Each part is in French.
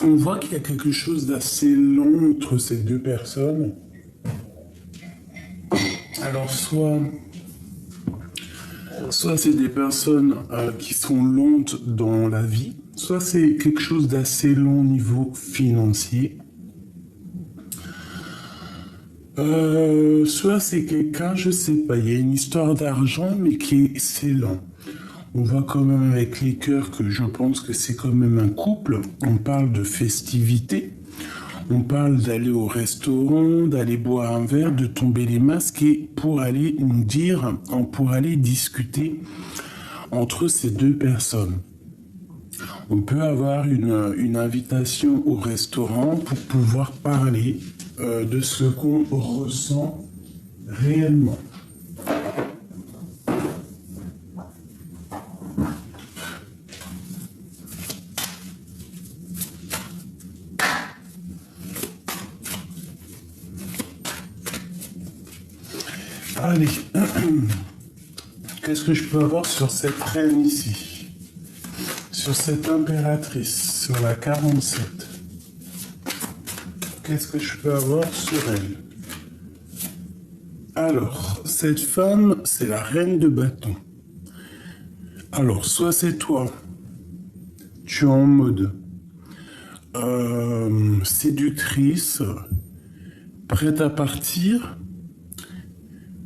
On voit qu'il y a quelque chose d'assez long entre ces deux personnes. Alors, soit c'est des personnes qui sont lentes dans la vie, soit c'est quelque chose d'assez long au niveau financier. Soit c'est quelqu'un, je sais pas, il y a une histoire d'argent, mais qui est c'est lent. On voit quand même avec les cœurs que je pense que c'est quand même un couple. On parle de festivités. On parle d'aller au restaurant, d'aller boire un verre, de tomber les masques et pour aller nous dire, pour aller discuter entre ces deux personnes. On peut avoir une invitation au restaurant pour pouvoir parler de ce qu'on ressent réellement. Allez, qu'est-ce que je peux avoir sur cette reine ici? Sur cette impératrice, sur la 47. Qu'est-ce que je peux avoir sur elle? Alors, cette femme, c'est la reine de bâton. Alors, soit c'est toi, tu es en mode séductrice, prête à partir,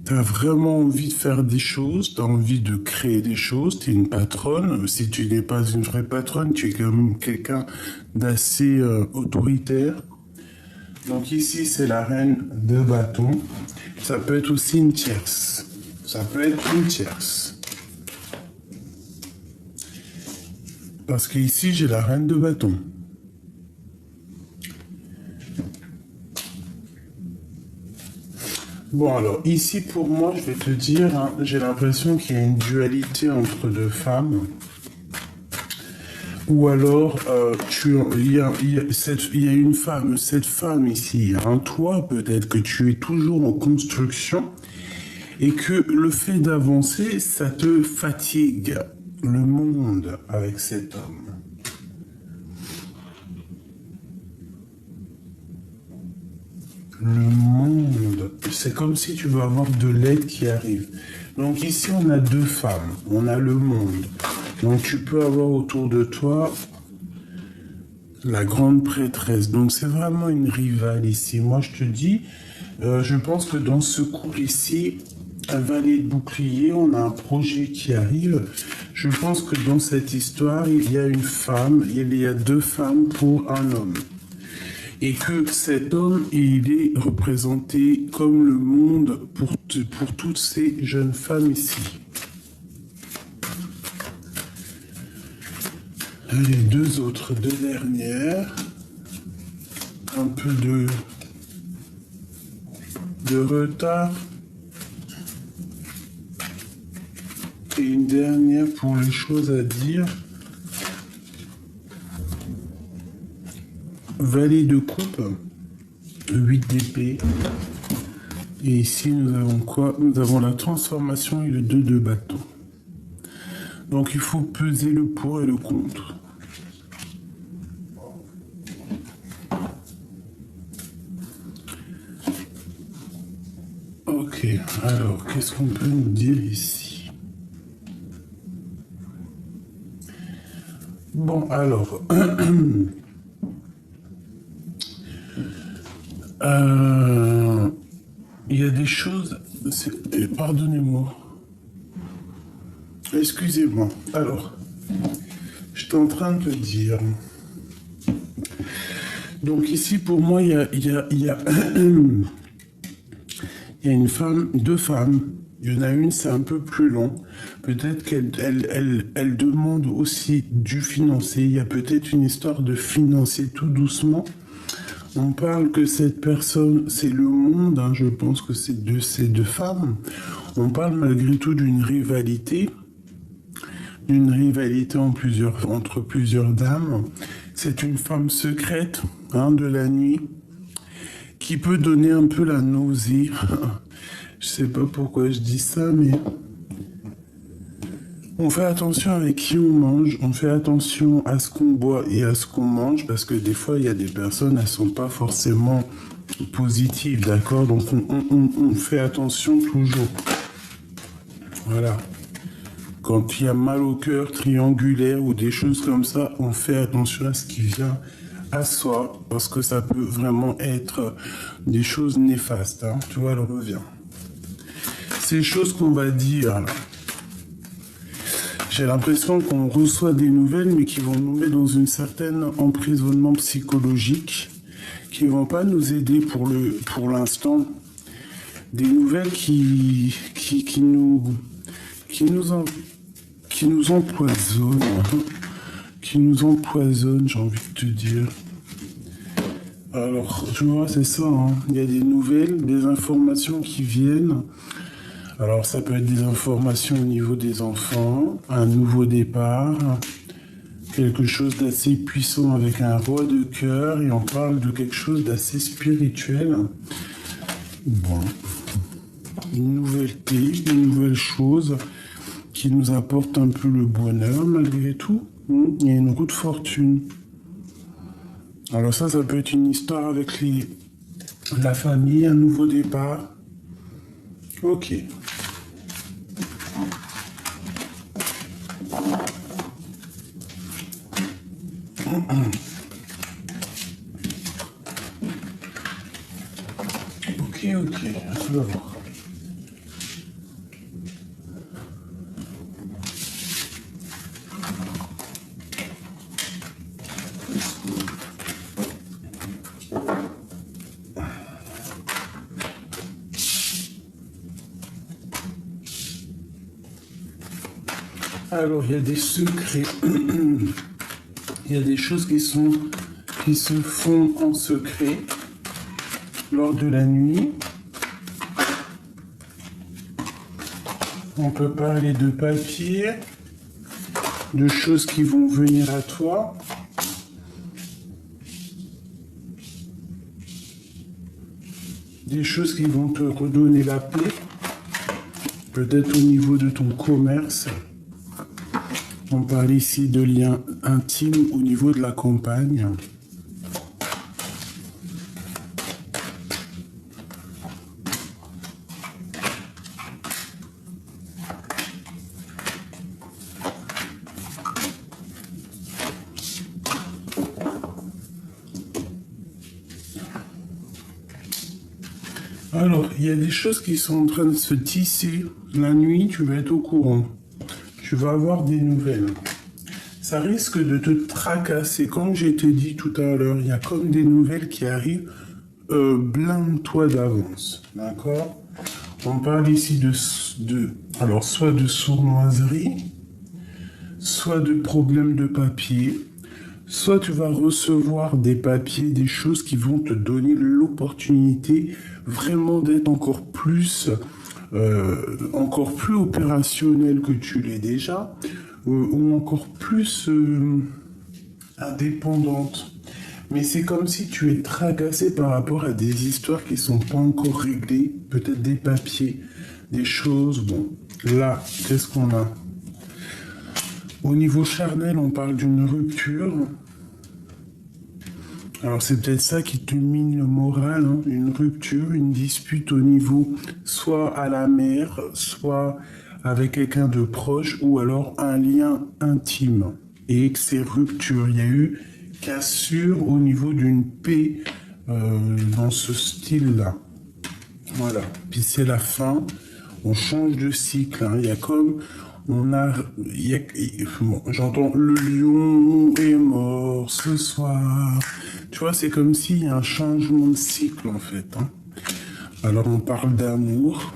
tu as vraiment envie de faire des choses, tu as envie de créer des choses, tu es une patronne. Si tu n'es pas une vraie patronne, tu es quand même quelqu'un d'assez autoritaire. Donc ici, c'est la reine de bâton. Ça peut être aussi une tierce. Ça peut être une tierce. Parce qu'ici, j'ai la reine de bâton. Bon, alors, ici, pour moi, je vais te dire, hein, j'ai l'impression qu'il y a une dualité entre deux femmes. Ou alors, il y a une femme, cette femme ici, hein, toi, peut-être que tu es toujours en construction et que le fait d'avancer, ça te fatigue le monde avec cet homme. Le monde, c'est comme si tu veux avoir de l'aide qui arrive. Donc ici, on a deux femmes, on a le monde. Donc tu peux avoir autour de toi la grande prêtresse. Donc c'est vraiment une rivale ici. Moi, je te dis, je pense que dans ce couple ici, un valet de bouclier, on a un projet qui arrive. Je pense que dans cette histoire, il y a une femme, il y a deux femmes pour un homme. Et que cet homme, il est représenté comme le monde pour toutes ces jeunes femmes ici. Les deux autres, deux dernières. Un peu de retard. Et une dernière pour les choses à dire. Valet de coupe, 8 d'épée. Et ici, nous avons quoi? Nous avons la transformation et le 2 de bâton. Donc, il faut peser le pour et le contre. Ok, alors, qu'est-ce qu'on peut nous dire ici? Bon, alors... il y a des choses... Pardonnez-moi. Excusez-moi. Alors, j'étais en train de te dire... Donc ici, pour moi, il y a une femme, deux femmes. Il y en a une, c'est un peu plus long. Peut-être qu'elle demande aussi du financier. Il y a peut-être une histoire de financier tout doucement. On parle que cette personne, c'est le monde, hein, je pense que c'est ces deux femmes. On parle malgré tout d'une rivalité entre plusieurs dames. C'est une femme secrète, hein, de la nuit, qui peut donner un peu la nausée. Je sais pas pourquoi je dis ça, mais On fait attention avec qui on mange, on fait attention à ce qu'on boit et à ce qu'on mange, parce que des fois, il y a des personnes, elles sont pas forcément positives, d'accord? Donc, on fait attention toujours. Voilà. Quand il y a mal au cœur, triangulaire ou des choses comme ça, on fait attention à ce qui vient à soi, parce que ça peut vraiment être des choses néfastes, hein. Tu vois, elle revient. Ces choses qu'on va dire, là, j'ai l'impression qu'on reçoit des nouvelles, mais qui vont nous mettre dans une certaine emprisonnement psychologique, qui vont pas nous aider pour l'instant. Des nouvelles qui nous empoisonnent, j'ai envie de te dire. Alors, tu vois, c'est ça, hein. Il y a des nouvelles, des informations qui viennent. Alors, ça peut être des informations au niveau des enfants, un nouveau départ, quelque chose d'assez puissant avec un roi de cœur, et on parle de quelque chose d'assez spirituel. Bon. Une nouveauté, une nouvelle chose qui nous apporte un peu le bonheur malgré tout. Il y a une roue de fortune. Alors ça peut être une histoire avec la famille, un nouveau départ. Ok. Ok. Alors. Alors, il y a des secrets. Il y a des choses qui se font en secret lors de la nuit. On peut parler de papier, de choses qui vont venir à toi. Des choses qui vont te redonner la paix. Peut-être au niveau de ton commerce. On parle ici de liens intimes au niveau de la campagne. Alors, il y a des choses qui sont en train de se tisser. La nuit, tu vas être au courant. Tu vas avoir des nouvelles. Ça risque de te tracasser. Comme j'ai te dit tout à l'heure, il y a comme des nouvelles qui arrivent. Blinde-toi d'avance. D'accord? On parle ici alors, soit de sournoiserie, soit de problèmes de papier, soit tu vas recevoir des papiers, des choses qui vont te donner l'opportunité vraiment d'être encore plus opérationnel que tu l'es déjà, ou encore plus indépendante. Mais c'est comme si tu es tracassé par rapport à des histoires qui sont pas encore réglées, peut-être des papiers, des choses. Bon, là, qu'est-ce qu'on a? Au niveau charnel, on parle d'une rupture. Alors c'est peut-être ça qui te mine le moral, hein, une rupture, une dispute au niveau soit à la mère, soit avec quelqu'un de proche, ou alors un lien intime. Et que ces ruptures, il y a eu cassure au niveau d'une paix dans ce style-là. Voilà, puis c'est la fin, on change de cycle, hein. Il y a comme... Bon, j'entends le lion est mort ce soir. Tu vois, c'est comme s'il y a un changement de cycle en fait, hein. Alors on parle d'amour,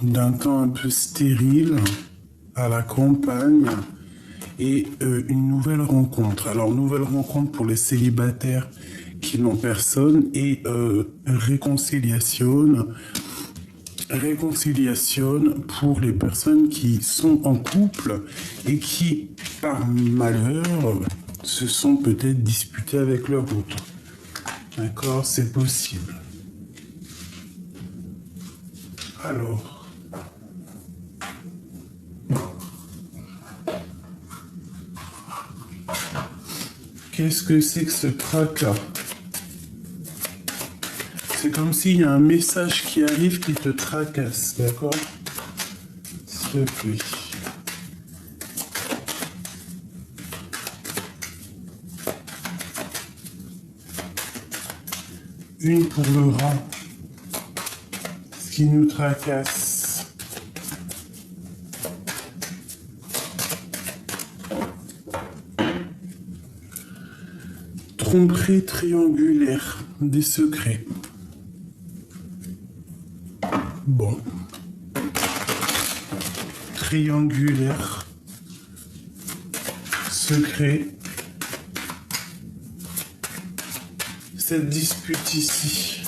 d'un temps un peu stérile à la campagne et une nouvelle rencontre. Alors nouvelle rencontre pour les célibataires qui n'ont personne et réconciliation pour les personnes qui sont en couple et qui, par malheur, se sont peut-être disputées avec leur autre. D'accord, c'est possible. Alors, Qu'est-ce que c'est que ce tracas? C'est comme s'il y a un message qui arrive qui te tracasse, d'accord? S'il te plaît. Une pour le rat. Ce qui nous tracasse. Tromperie triangulaire. Des secrets. Bon. Triangulaire. Secret. Cette dispute ici.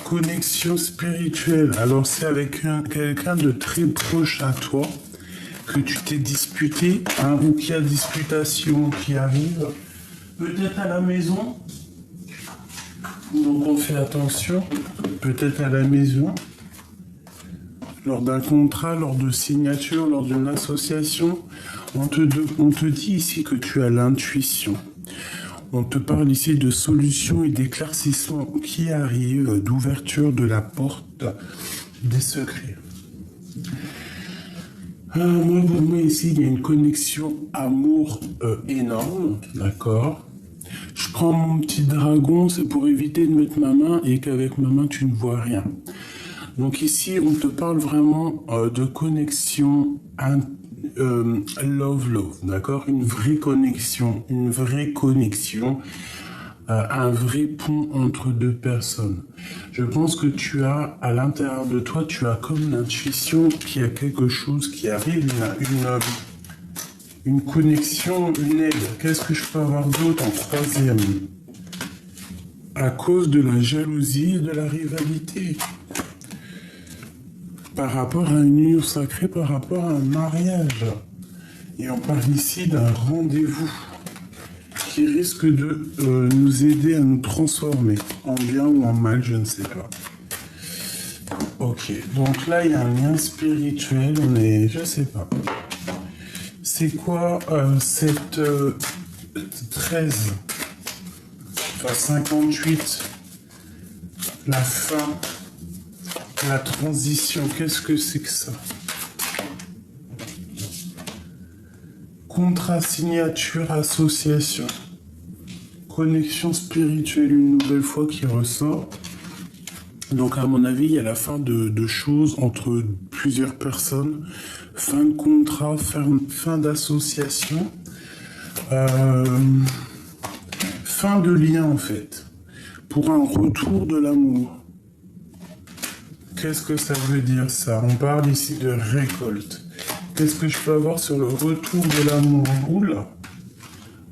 Connexion spirituelle. Alors c'est avec quelqu'un de très proche à toi que tu t'es disputé, hein, ou qu'il y a disputation qui arrive. Peut-être à la maison. Donc on fait attention. Peut-être à la maison. Lors d'un contrat, lors de signature, lors d'une association, on te dit ici que tu as l'intuition. On te parle ici de solutions et d'éclaircissements qui arrivent, d'ouverture de la porte des secrets. Moi, pour moi, ici, il y a une connexion amour énorme, d'accord? Je prends mon petit dragon, c'est pour éviter de mettre ma main et qu'avec ma main, tu ne vois rien. Donc ici, on te parle vraiment de connexion love, d'accord? Une vraie connexion, un vrai pont entre deux personnes. Je pense que tu as, à l'intérieur de toi, tu as comme l'intuition qu'il y a quelque chose qui arrive, une connexion, une aide. Qu'est-ce que je peux avoir d'autre en troisième? À cause de la jalousie et de la rivalité. Par rapport à une union sacrée, par rapport à un mariage. Et on parle ici d'un rendez-vous qui risque de nous aider à nous transformer, en bien ou en mal, je ne sais pas. Ok, donc là, il y a un lien spirituel, je sais pas. C'est quoi cette 13, enfin 58, la fin, la transition, qu'est-ce que c'est que ça? Contrat, signature, association. Connexion spirituelle, une nouvelle fois qui ressort. Donc à mon avis, il y a la fin de choses entre plusieurs personnes. Fin de contrat, fin d'association. Fin de lien en fait. Pour un retour de l'amour. Qu'est-ce que ça veut dire ça? On parle ici de récolte. Qu'est-ce que je peux avoir sur le retour de l'amour? Oula.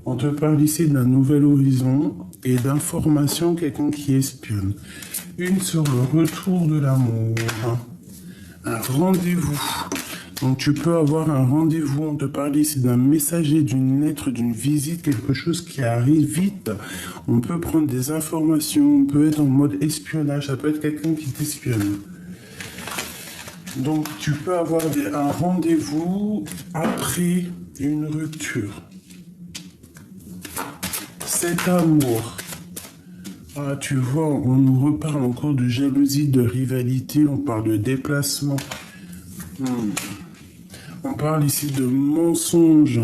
On te parle ici d'un nouvel horizon et d'informations, quelqu'un qui espionne. Une sur le retour de l'amour. Un rendez-vous. Donc tu peux avoir un rendez-vous, on te parle ici d'un messager, d'une lettre, d'une visite, quelque chose qui arrive vite. On peut prendre des informations, on peut être en mode espionnage, ça peut être quelqu'un qui t'espionne. Donc tu peux avoir un rendez-vous après une rupture. Cet amour. Ah, tu vois, on nous reparle encore de jalousie, de rivalité, on parle de déplacement. On parle ici de mensonges.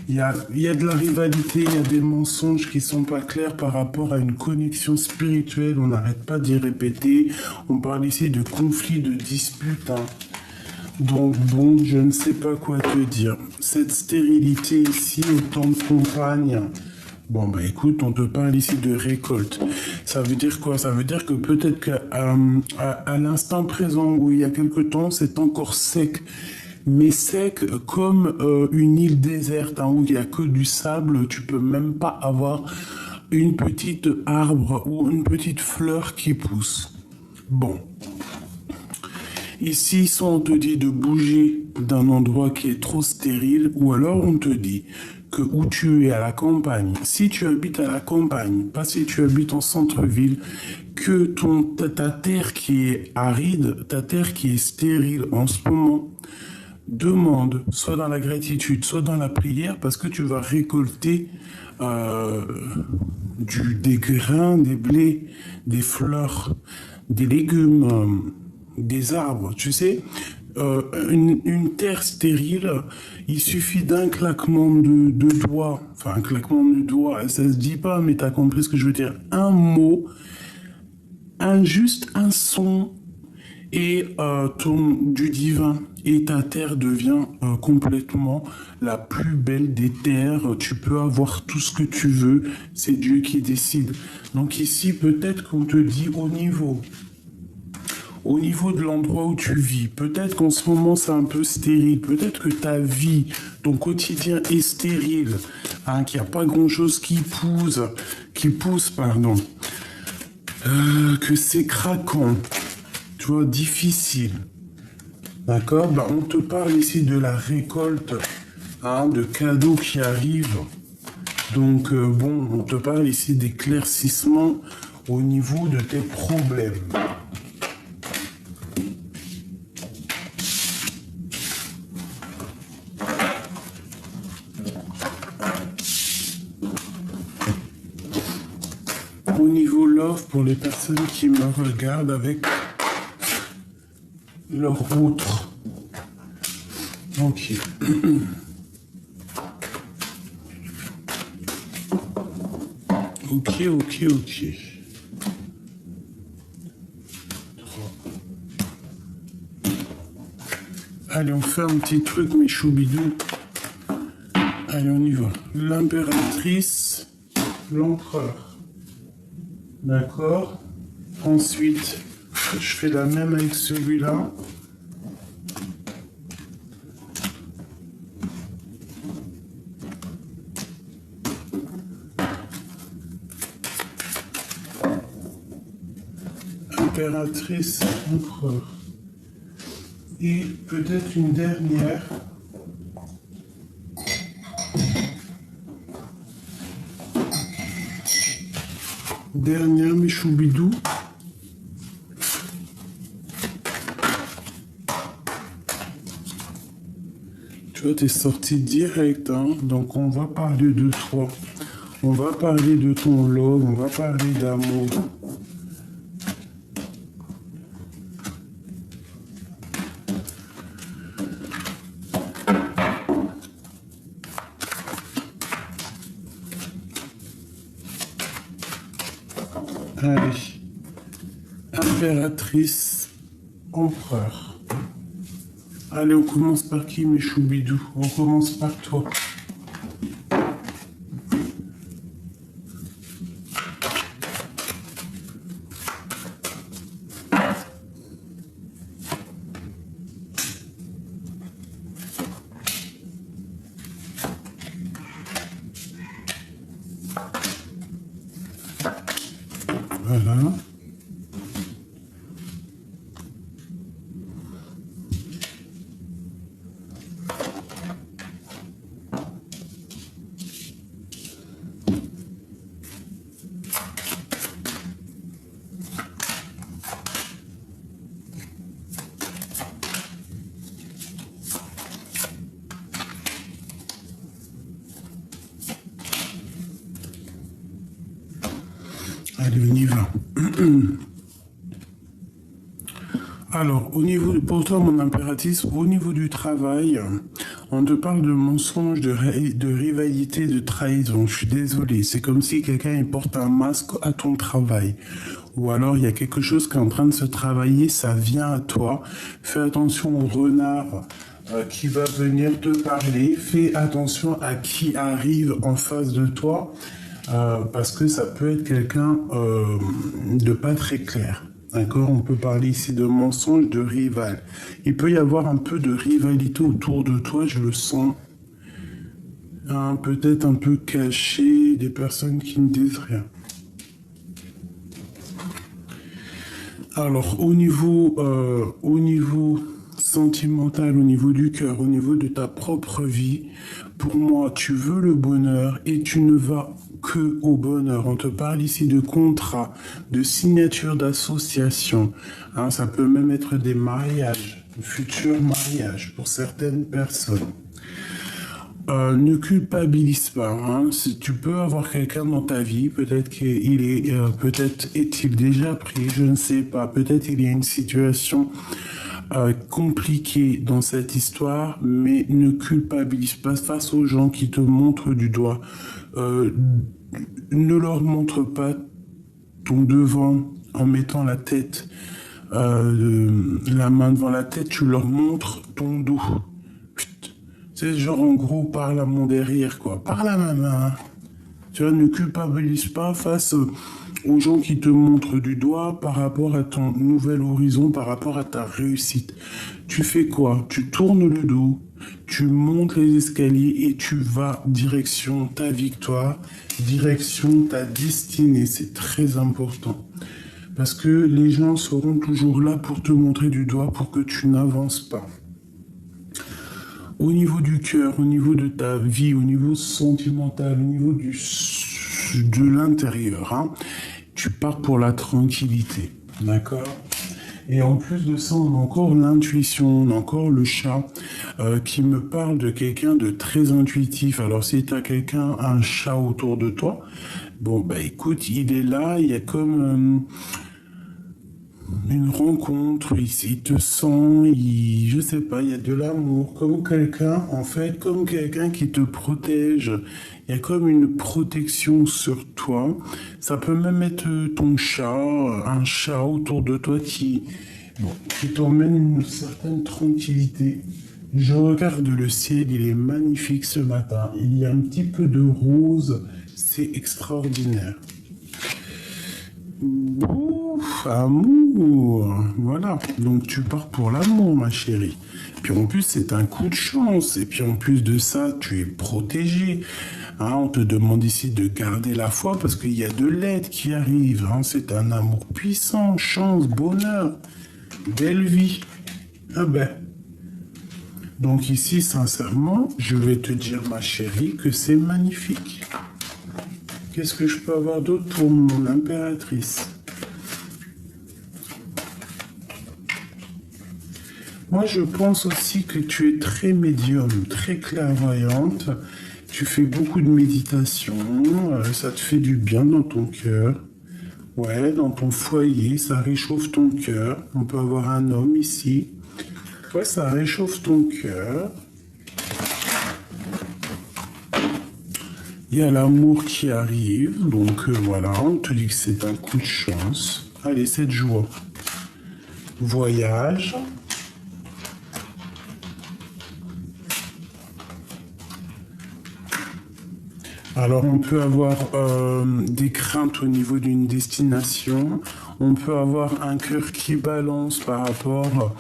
Il y a de la rivalité, il y a des mensonges qui sont pas clairs par rapport à une connexion spirituelle. On n'arrête pas d'y répéter. On parle ici de conflits, de disputes. Donc bon, je ne sais pas quoi te dire. Cette stérilité ici, autant de compagnes. Bon, bah écoute, on te parle ici de récolte. Ça veut dire quoi? Ça veut dire que peut-être qu'à l'instant présent où il y a quelque temps, c'est encore sec. Mais sec comme une île déserte, où il n'y a que du sable. Tu peux même pas avoir une petite arbre ou une petite fleur qui pousse. Bon. Ici, soit on te dit de bouger d'un endroit qui est trop stérile, ou alors on te dit que où tu es à la campagne, si tu habites à la campagne, pas si tu habites en centre-ville, que ta terre qui est aride, ta terre qui est stérile en ce moment, demande, soit dans la gratitude, soit dans la prière, parce que tu vas récolter des grains, des blés, des fleurs, des légumes, des arbres, tu sais. Une terre stérile, il suffit d'un claquement de doigts, enfin un claquement de doigts, ça se dit pas, mais t'as compris ce que je veux dire, un mot, juste un son, et du divin, et ta terre devient complètement la plus belle des terres. Tu peux avoir tout ce que tu veux, c'est Dieu qui décide. Donc ici, peut-être qu'on te dit au niveau de l'endroit où tu vis, peut-être qu'en ce moment c'est un peu stérile, peut-être que ta vie, ton quotidien est stérile, hein, qu'il n'y a pas grand-chose qui pousse, pardon, que c'est craquant, tu vois, difficile. D'accord? Ben, on te parle ici de la récolte, hein, de cadeaux qui arrivent. Donc, bon, on te parle ici d'éclaircissement au niveau de tes problèmes. Au niveau love, pour les personnes qui me regardent avec leur autre. Ok. Ok. Allez, on fait un petit truc, mes choubidous. Allez, on y va. L'impératrice, l'empereur. D'accord. Ensuite, je fais la même avec celui-là. Impératrice, empereur. Et peut-être une dernière. Dernière, mes choubidous. Tu vois, t'es sorti direct, hein. Donc on va parler de toi. On va parler de ton love, on va parler d'amour. Allez. Impératrice, empereur. Allez, on commence par qui, mes choubidous? On commence par toi. Voilà. Allez, on y va. Alors, pour toi, mon impératrice, au niveau du travail, on te parle de mensonges, de rivalité, de trahison. Je suis désolé, c'est comme si quelqu'un porte un masque à ton travail. Ou alors, il y a quelque chose qui est en train de se travailler, ça vient à toi. Fais attention au renard qui va venir te parler. Fais attention à qui arrive en face de toi. Parce que ça peut être quelqu'un de pas très clair. D'accord? On peut parler ici de mensonge, de rival. Il peut y avoir un peu de rivalité autour de toi, je le sens. Hein, peut-être un peu caché, des personnes qui ne disent rien. Alors, au niveau sentimental, au niveau du cœur, au niveau de ta propre vie, pour moi, tu veux le bonheur et tu ne vas que au bonheur. On te parle ici de contrat, de signature d'association. Hein, ça peut même être des mariages. futur mariage pour certaines personnes. Ne culpabilise pas. Hein. Si tu peux avoir quelqu'un dans ta vie, peut-être qu'il est, peut-être est-il déjà pris, je ne sais pas. Peut-être il y a une situation compliquée dans cette histoire, mais ne culpabilise pas face aux gens qui te montrent du doigt. Ne leur montre pas ton devant en mettant la tête, la main devant la tête, tu leur montres ton dos. C'est genre en gros parle à mon derrière quoi, parle à ma main. Tu vois, ne culpabilise pas face aux gens qui te montrent du doigt par rapport à ton nouvel horizon, par rapport à ta réussite. Tu fais quoi? Tu tournes le dos, tu montes les escaliers et tu vas direction ta victoire, direction ta destinée. C'est très important. Parce que les gens seront toujours là pour te montrer du doigt pour que tu n'avances pas. Au niveau du cœur, au niveau de ta vie, au niveau sentimental, au niveau de l'intérieur, hein, tu pars pour la tranquillité, d'accord? Et en plus de ça, on a encore l'intuition, on a encore le chat qui me parle de quelqu'un de très intuitif. Alors si tu as quelqu'un, un chat autour de toi, bon bah écoute, il est là, il y a comme une rencontre, il te sent, je sais pas, il y a de l'amour, comme quelqu'un, en fait, comme quelqu'un qui te protège. Il y a comme une protection sur toi. Ça peut même être ton chat, un chat autour de toi qui t'emmène une certaine tranquillité. Je regarde le ciel, il est magnifique ce matin. Il y a un petit peu de rose, c'est extraordinaire. Ouf, amour, voilà, donc tu pars pour l'amour ma chérie. Puis en plus c'est un coup de chance, et puis en plus de ça tu es protégé. Hein, on te demande ici de garder la foi parce qu'il y a de l'aide qui arrive. Hein, c'est un amour puissant, chance, bonheur, belle vie. Ah ben. Donc ici sincèrement, je vais te dire ma chérie que c'est magnifique. Qu'est-ce que je peux avoir d'autre pour mon impératrice? Moi, je pense aussi que tu es très médium, très clairvoyante. Tu fais beaucoup de méditation. Ça te fait du bien dans ton cœur. Ouais, dans ton foyer, ça réchauffe ton cœur. On peut avoir un homme ici. Ouais, ça réchauffe ton cœur. Il y a l'amour qui arrive, donc voilà, on te dit que c'est un coup de chance. Allez, cette joie. Voyage. Alors, on peut avoir des craintes au niveau d'une destination. On peut avoir un cœur qui balance par rapport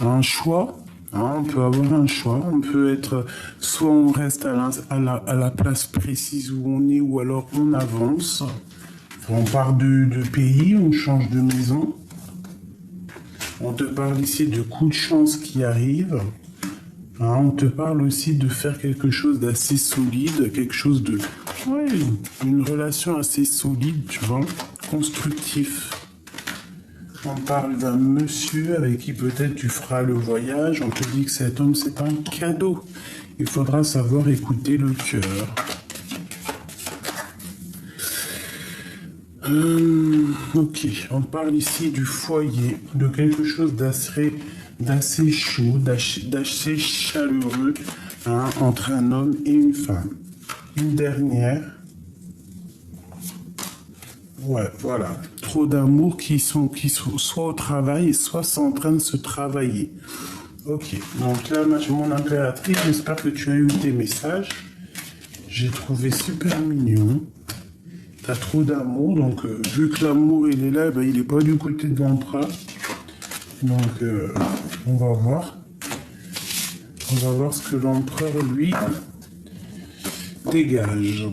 à un choix. Hein, on peut avoir un choix, on peut être, soit on reste à la place précise où on est, ou alors on avance. On part de pays, on change de maison. On te parle ici de coups de chance qui arrivent. Hein, on te parle aussi de faire quelque chose d'assez solide, quelque chose de... Ouais, une relation assez solide, tu vois, constructif. On parle d'un monsieur avec qui peut-être tu feras le voyage. On te dit que cet homme, c'est un cadeau. Il faudra savoir écouter le cœur. Ok, on parle ici du foyer, de quelque chose d'assez chaud, d'assez chaleureux, hein, entre un homme et une femme. Une dernière. Ouais, voilà. Trop d'amour qui sont soit au travail, soit sont en train de se travailler. Ok, donc là, mon impératrice, j'espère que tu as eu tes messages. J'ai trouvé super mignon. T'as trop d'amour, donc vu que l'amour il est là, ben, il n'est pas du côté de l'empereur. Donc on va voir. On va voir ce que l'empereur, lui, dégage.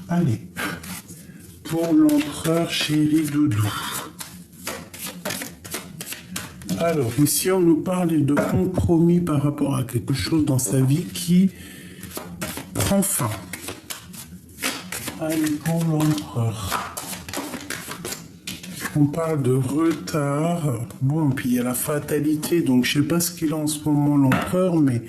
Allez, pour l'empereur chéri doudou. Alors, ici, on nous parle de compromis par rapport à quelque chose dans sa vie qui prend fin. Allez, pour l'empereur. On parle de retard. Bon, puis il y a la fatalité. Donc, je sais pas ce qu'il a en ce moment, l'empereur, mais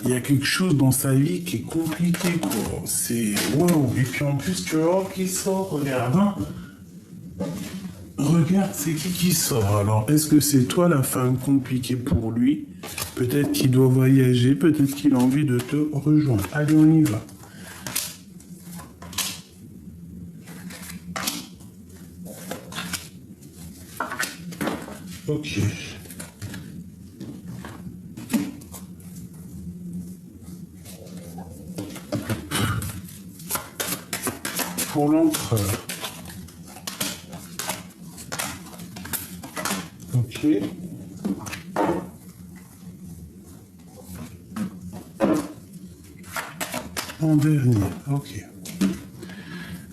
il y a quelque chose dans sa vie qui est compliqué, quoi. C'est... Wow. Et puis, en plus, tu vois qui sort, regarde, hein. Regarde, c'est qui sort. Alors, est-ce que c'est toi la femme compliquée pour lui? Peut-être qu'il doit voyager, peut-être qu'il a envie de te rejoindre. Allez, on y va. Ok. Pour l'empereur. Ok. En dernier, ok.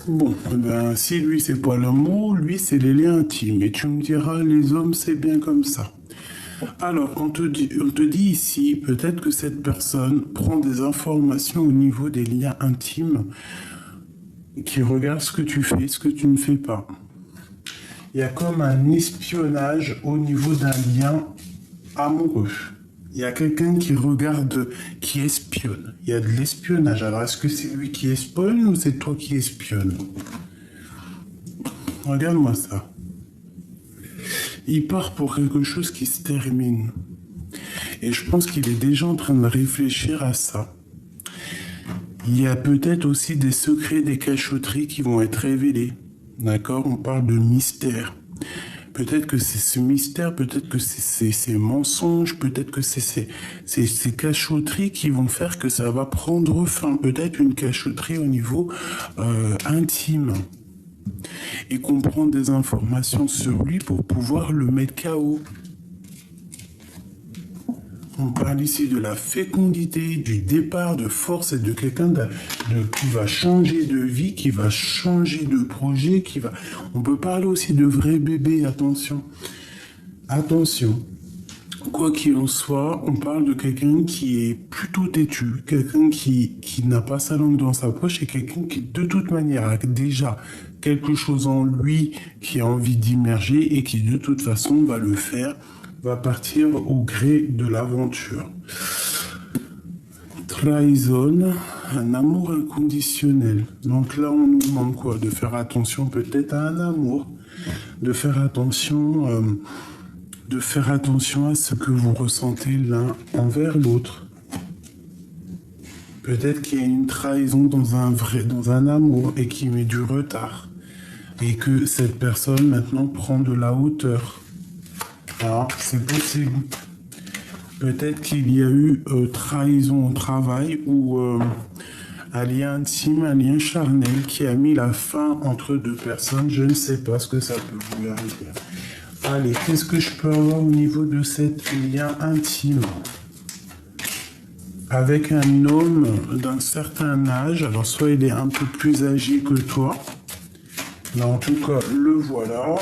Bon, ben, si lui c'est pas l'amour, lui c'est les liens intimes. Et tu me diras, les hommes c'est bien comme ça. Alors, on te dit ici, peut-être que cette personne prend des informations au niveau des liens intimes, qui regarde ce que tu fais, ce que tu ne fais pas. Il y a comme un espionnage au niveau d'un lien amoureux. Il y a quelqu'un qui regarde, qui espionne. Il y a de l'espionnage. Alors, est-ce que c'est lui qui espionne ou c'est toi qui espionne? Regarde-moi ça. Il part pour quelque chose qui se termine. Et je pense qu'il est déjà en train de réfléchir à ça. Il y a peut-être aussi des secrets, des cachotteries qui vont être révélés. D'accord? On parle de mystère. Peut-être que c'est ce mystère, peut-être que c'est ces mensonges, peut-être que c'est ces cachotteries qui vont faire que ça va prendre fin. Peut-être une cachotterie au niveau intime. Et qu'on prend des informations sur lui pour pouvoir le mettre KO. On parle ici de la fécondité, du départ de force et de quelqu'un qui va changer de vie, qui va changer de projet, qui va... On peut parler aussi de vrai bébé, attention. Attention. Quoi qu'il en soit, on parle de quelqu'un qui est plutôt têtu, quelqu'un qui n'a pas sa langue dans sa poche et quelqu'un qui, de toute manière, a déjà quelque chose en lui qui a envie d'immerger et qui, de toute façon, va le faire, va partir au gré de l'aventure. Trahison, un amour inconditionnel. Donc là, on nous demande quoi? De faire attention peut-être à un amour, de faire attention à ce que vous ressentez l'un envers l'autre. Peut-être qu'il y a une trahison dans un amour et qui met du retard. Et que cette personne maintenant prend de la hauteur. Ah, c'est possible. Peut-être qu'il y a eu trahison au travail ou un lien intime, un lien charnel qui a mis la fin entre deux personnes. Je ne sais pas ce que ça peut vous arriver. Allez, qu'est-ce que je peux avoir au niveau de cet lien intime? Avec un homme d'un certain âge, alors soit il est un peu plus âgé que toi, mais en tout cas, le voilà.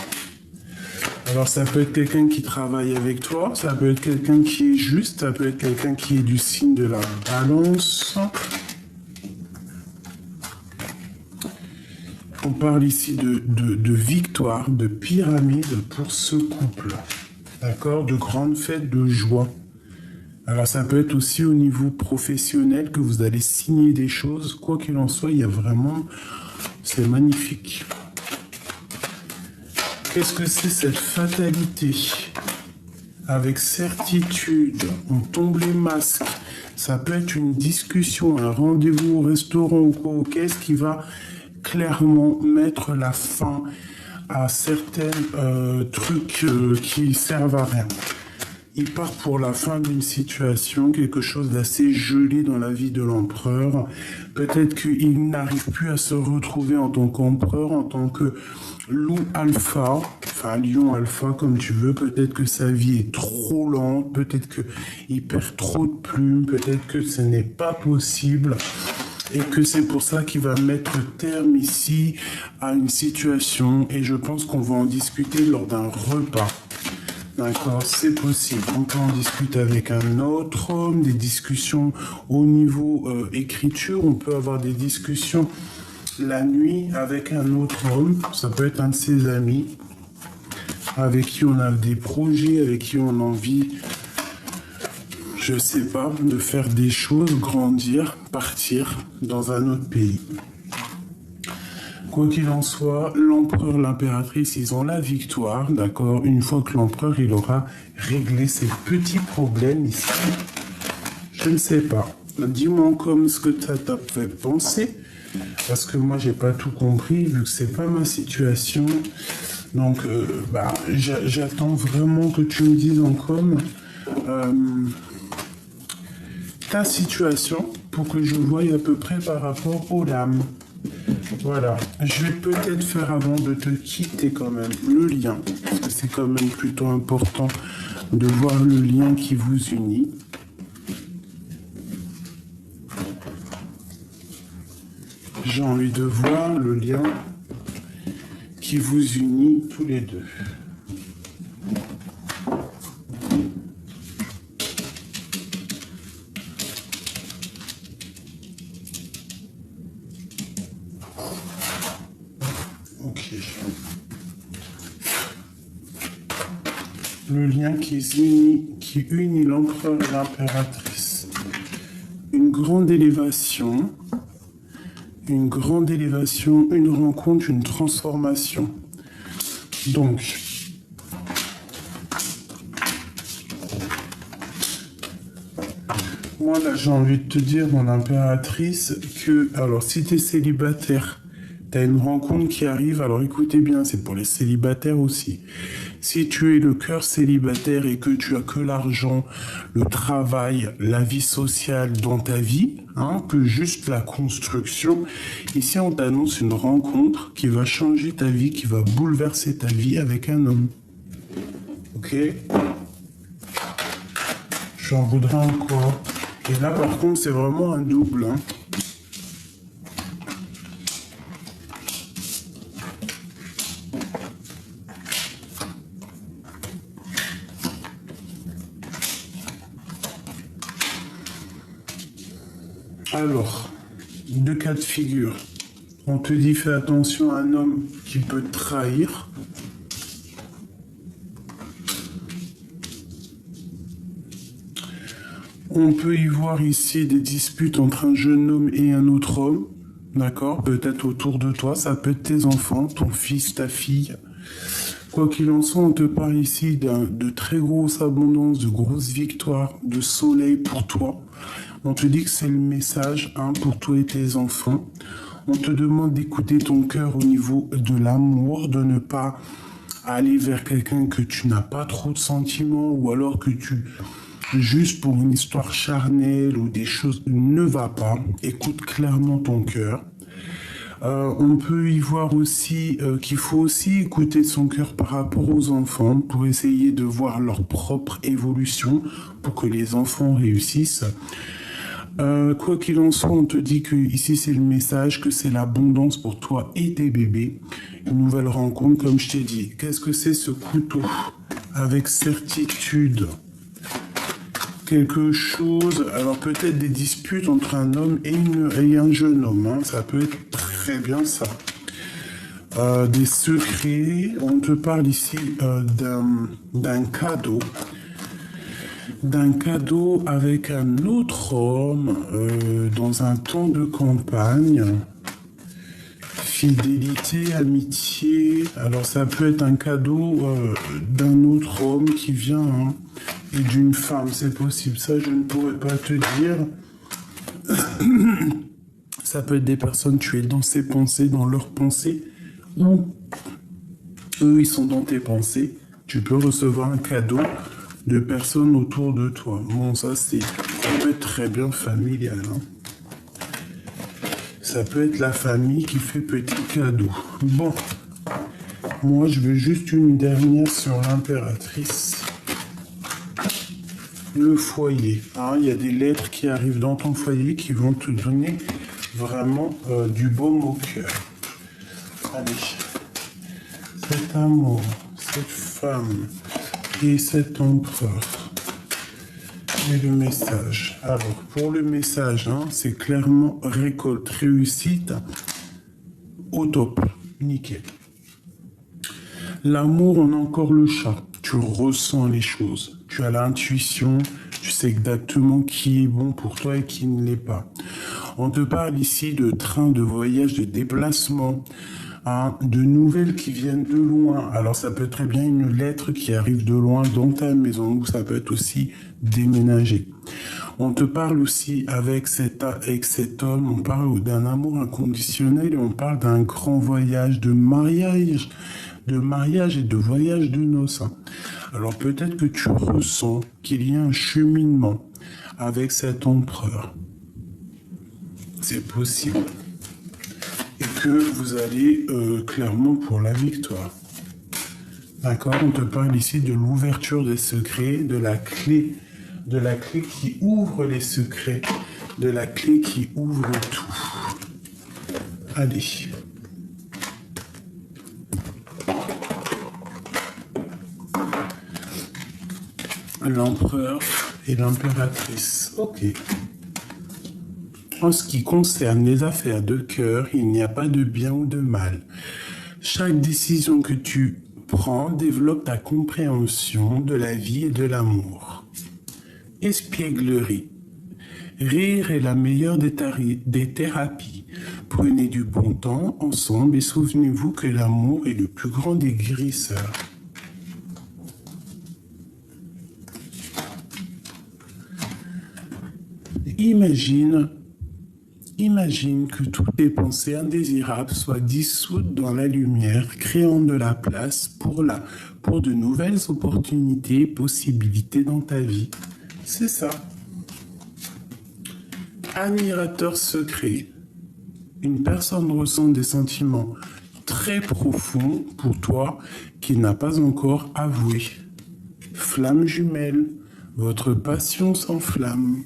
Alors ça peut être quelqu'un qui travaille avec toi, ça peut être quelqu'un qui est juste, ça peut être quelqu'un qui est du signe de la balance. On parle ici de victoire, de pyramide pour ce couple. D'accord? De grandes fêtes de joie. Alors ça peut être aussi au niveau professionnel que vous allez signer des choses. Quoi qu'il en soit, il y a vraiment... C'est magnifique. Qu'est-ce que c'est cette fatalité? Avec certitude, on tombe les masques. Ça peut être une discussion, un rendez-vous au restaurant ou quoi, au caisse qui va clairement mettre la fin à certains trucs qui servent à rien. Il part pour la fin d'une situation, quelque chose d'assez gelé dans la vie de l'empereur. Peut-être qu'il n'arrive plus à se retrouver en tant qu'empereur, en tant que loup alpha, enfin lion alpha comme tu veux. Peut-être que sa vie est trop lente, peut-être qu'il perd trop de plumes, peut-être que ce n'est pas possible. Et que c'est pour ça qu'il va mettre terme ici à une situation. Et je pense qu'on va en discuter lors d'un repas. D'accord, c'est possible. On peut en discuter avec un autre homme, des discussions au niveau écriture. On peut avoir des discussions la nuit avec un autre homme. Ça peut être un de ses amis. avec qui on a des projets, avec qui on a envie, je sais pas, de faire des choses, grandir, partir dans un autre pays. Quoi qu'il en soit, l'empereur, l'impératrice, ils ont la victoire, d'accord? Une fois que l'empereur, il aura réglé ses petits problèmes ici. Je ne sais pas. Dis-moi comme ce que ça t'a fait penser. Parce que moi, j'ai pas tout compris, vu que c'est pas ma situation. Donc, j'attends vraiment que tu me dises en com ta situation pour que je voie à peu près par rapport aux lames. Voilà. Je vais peut-être faire avant de te quitter quand même le lien. Parce que c'est quand même plutôt important de voir le lien qui vous unit. J'ai envie de voir le lien qui vous unit tous les deux. Ok. Le lien qui unit l'empereur et l'impératrice. Une grande élévation, une rencontre, une transformation. Donc, moi là j'ai envie de te dire, mon impératrice, que, alors si tu es célibataire, tu as une rencontre qui arrive, alors écoutez bien, c'est pour les célibataires aussi. Si tu es le cœur célibataire et que tu as que l'argent, le travail, la vie sociale dans ta vie, que juste la construction, ici on t'annonce une rencontre qui va changer ta vie, qui va bouleverser ta vie avec un homme. Ok? J'en voudrais encore. Et là par contre c'est vraiment un double. Alors, deux cas de figure. On te dit fais attention à un homme qui peut te trahir. On peut y voir ici des disputes entre un jeune homme et un autre homme. D'accord? Peut-être autour de toi, ça peut être tes enfants, ton fils, ta fille. Quoi qu'il en soit, on te parle ici de très grosse abondance, de grosses victoires, de soleil pour toi. On te dit que c'est le message pour toi et tes enfants. On te demande d'écouter ton cœur au niveau de l'amour, de ne pas aller vers quelqu'un que tu n'as pas trop de sentiments ou alors que tu, juste pour une histoire charnelle ou des choses, ne va pas. Écoute clairement ton cœur. On peut y voir aussi qu'il faut aussi écouter son cœur par rapport aux enfants pour essayer de voir leur propre évolution pour que les enfants réussissent. Quoi qu'il en soit, on te dit que ici c'est le message, que c'est l'abondance pour toi et tes bébés. Une nouvelle rencontre, comme je t'ai dit. Qu'est-ce que c'est ce couteau? Avec certitude. Quelque chose, alors peut-être des disputes entre un homme et un jeune homme. Ça peut être très bien ça. Des secrets, on te parle ici d'un cadeau. D'un cadeau avec un autre homme dans un temps de campagne. Fidélité, amitié. Alors ça peut être un cadeau d'un autre homme qui vient et d'une femme. C'est possible. Ça, je ne pourrais pas te dire. Ça peut être des personnes, tu es dans ses pensées, dans leurs pensées. Ou eux, ils sont dans tes pensées. Tu peux recevoir un cadeau de personnes autour de toi. Bon, ça peut être très bien familial. Ça peut être la famille qui fait petit cadeau. Bon, moi je veux juste une dernière sur l'impératrice. Le foyer. Il y a des lettres qui arrivent dans ton foyer qui vont te donner vraiment du baume au cœur. Allez, cet amour, cette femme et cet empereur. Et le message. Alors, pour le message, c'est clairement récolte, réussite, au top. Nickel. L'amour, on a encore le chat. Tu ressens les choses. Tu as l'intuition. Tu sais exactement qui est bon pour toi et qui ne l'est pas. On te parle ici de train, de voyage, de déplacement, hein, de nouvelles qui viennent de loin. Alors ça peut être très bien une lettre qui arrive de loin dans ta maison, ou ça peut être aussi déménager. On te parle aussi avec cet homme, on parle d'un amour inconditionnel et on parle d'un grand voyage de mariage et de voyage de noces. Alors peut-être que tu ressens qu'il y a un cheminement avec cet empereur. C'est possible. Et que vous allez clairement pour la victoire. D'accord? On te parle ici de l'ouverture des secrets, de la clé qui ouvre les secrets, de la clé qui ouvre tout. Allez. L'empereur et l'impératrice. Ok. En ce qui concerne les affaires de cœur, il n'y a pas de bien ou de mal. Chaque décision que tu prends développe ta compréhension de la vie et de l'amour. Espièglerie. Rire est la meilleure des thérapies. Prenez du bon temps ensemble et souvenez-vous que l'amour est le plus grand des guérisseurs. Imagine que toutes les pensées indésirables soient dissoutes dans la lumière, créant de la place pour de nouvelles opportunités et possibilités dans ta vie. C'est ça. Admirateur secret. Une personne ressent des sentiments très profonds pour toi qu'il n'a pas encore avoués. Flamme jumelle. Votre passion s'enflamme.